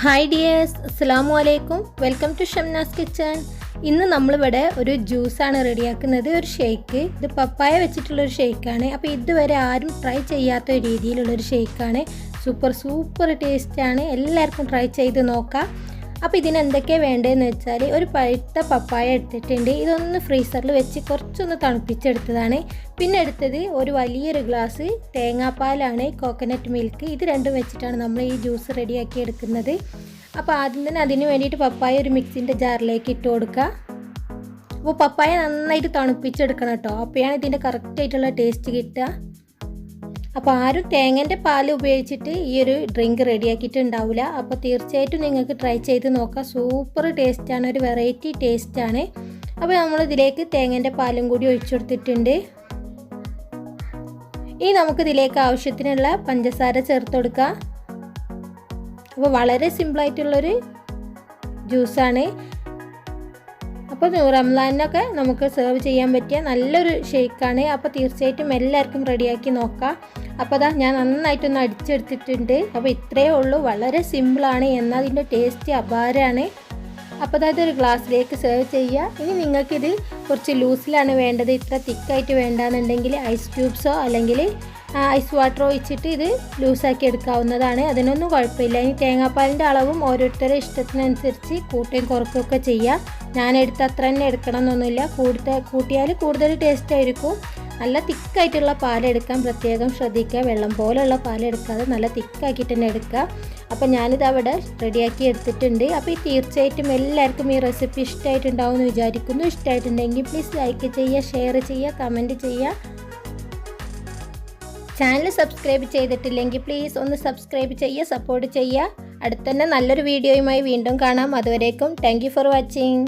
Hi dears, അസ്സലാമു അലൈക്കും. Welcome to Shamna's kitchen. ഇന്ന് നമ്മളിവിടെ ഒരു ജ്യൂസാണ് റെഡിയാക്കുന്നത്, ഒരു ഷേക്ക്. ഇത് പപ്പായ വെച്ചിട്ടുള്ളൊരു ഷേക്കാണ്. അപ്പോൾ ഇതുവരെ ആരും ട്രൈ ചെയ്യാത്ത രീതിയിലുള്ളൊരു ഷേക്കാണ്. സൂപ്പർ ടേസ്റ്റാണ്. എല്ലാവർക്കും ട്രൈ ചെയ്ത് നോക്കാം. അപ്പോൾ ഇതിനെന്തൊക്കെയാണ് വേണ്ടതെന്ന് വെച്ചാൽ, ഒരു പഴുത്ത പപ്പായ എടുത്തിട്ടുണ്ട്. ഇതൊന്ന് ഫ്രീസറിൽ വെച്ച് കുറച്ചൊന്ന് തണുപ്പിച്ചെടുത്തതാണ്. പിന്നെ എടുത്തത് ഒരു വലിയൊരു ഗ്ലാസ് തേങ്ങാപ്പാലാണ്, കോക്കനട്ട് മിൽക്ക്. ഇത് രണ്ടും വെച്ചിട്ടാണ് നമ്മൾ ഈ ജ്യൂസ് റെഡിയാക്കി എടുക്കുന്നത്. അപ്പോൾ ആദ്യം തന്നെ അതിന് വേണ്ടിയിട്ട് പപ്പായ ഒരു മിക്സിൻ്റെ ജാറിലേക്ക് ഇട്ട് കൊടുക്കുക. അപ്പോൾ പപ്പായ നന്നായിട്ട് തണുപ്പിച്ചെടുക്കണം കേട്ടോ, അപ്പോഴാണ് ഇതിൻ്റെ കറക്റ്റായിട്ടുള്ള ടേസ്റ്റ് കിട്ടുക. അപ്പോൾ ആരും തേങ്ങൻ്റെ പാൽ ഉപയോഗിച്ചിട്ട് ഈ ഒരു ഡ്രിങ്ക് റെഡിയാക്കിയിട്ടുണ്ടാവില്ല. അപ്പോൾ തീർച്ചയായിട്ടും നിങ്ങൾക്ക് ട്രൈ ചെയ്ത് നോക്കാം. സൂപ്പർ ടേസ്റ്റാണ്, ഒരു വെറൈറ്റി ടേസ്റ്റാണ്. അപ്പോൾ നമ്മളിതിലേക്ക് തേങ്ങൻ്റെ പാലും കൂടി ഒഴിച്ചു കൊടുത്തിട്ടുണ്ട്. ഇനി നമുക്കിതിലേക്ക് ആവശ്യത്തിനുള്ള പഞ്ചസാര ചേർത്ത് കൊടുക്കാം. അപ്പോൾ വളരെ സിമ്പിളായിട്ടുള്ളൊരു ജ്യൂസാണ്. അപ്പോൾ റംസാനിനൊക്കെ നമുക്ക് സെർവ് ചെയ്യാൻ പറ്റിയ നല്ലൊരു ഷേക്കാണ്. അപ്പോൾ തീർച്ചയായിട്ടും എല്ലാവർക്കും റെഡിയാക്കി നോക്കാം. അപ്പോൾ ഞാൻ നന്നായിട്ടൊന്ന് അടിച്ചെടുത്തിട്ടുണ്ട്. അപ്പോൾ ഇത്രയേ ഉള്ളൂ, വളരെ സിമ്പിളാണ്, എന്നാൽ അതിൻ്റെ ടേസ്റ്റ് അപാരമാണ്. അപ്പോൾ ഇതൊരു ഗ്ലാസ്സിലേക്ക് സെർവ് ചെയ്യുക. ഇനി നിങ്ങൾക്കിത് കുറച്ച് ലൂസിലാണ് വേണ്ടത്, ഇത്ര തിക്കായിട്ട് വേണ്ടാന്നുണ്ടെങ്കിൽ ഐസ് ക്യൂബ്സോ അല്ലെങ്കിൽ ഐസ് വാട്ടർ ഒഴിച്ചിട്ട് ഇത് ലൂസാക്കി എടുക്കാവുന്നതാണ്. അതിനൊന്നും കുഴപ്പമില്ല. ഇനി തേങ്ങാപ്പാലിൻ്റെ അളവും ഓരോരുത്തരുടെ ഇഷ്ടത്തിനനുസരിച്ച് കൂട്ടുകയും കുറക്കുകയൊക്കെ ചെയ്യാം. ഞാനെടുത്ത് അത്ര തന്നെ എടുക്കണം എന്നൊന്നുമില്ല. കൂട്ടിയാൽ കൂടുതൽ ടേസ്റ്റ് ആയിരിക്കും. നല്ല തിക്കായിട്ടുള്ള പാലെടുക്കാൻ പ്രത്യേകം ശ്രദ്ധിക്കുക. വെള്ളം പോലെയുള്ള പാലെടുക്കാതെ നല്ല തിക്കാക്കിയിട്ട് തന്നെ എടുക്കുക. അപ്പോൾ ഞാനിത് അവിടെ റെഡിയാക്കി എടുത്തിട്ടുണ്ട്. അപ്പോൾ തീർച്ചയായിട്ടും എല്ലാവർക്കും ഈ റെസിപ്പി ഇഷ്ടമായിട്ടുണ്ടാവും എന്ന് വിചാരിക്കുന്നു. ഇഷ്ടമായിട്ടുണ്ടെങ്കിൽ പ്ലീസ് ലൈക്ക് ചെയ്യുക, ഷെയർ ചെയ്യുക, കമൻറ്റ് ചെയ്യുക. ചാനൽ സബ്സ്ക്രൈബ് ചെയ്തിട്ടില്ലെങ്കിൽ പ്ലീസ് ഒന്ന് സബ്സ്ക്രൈബ് ചെയ്യുക, സപ്പോർട്ട് ചെയ്യുക. അടുത്തന്നെ നല്ലൊരു വീഡിയോയുമായി വീണ്ടും കാണാം. അതുവരേക്കും താങ്ക് യു ഫോർ വാച്ചിങ്.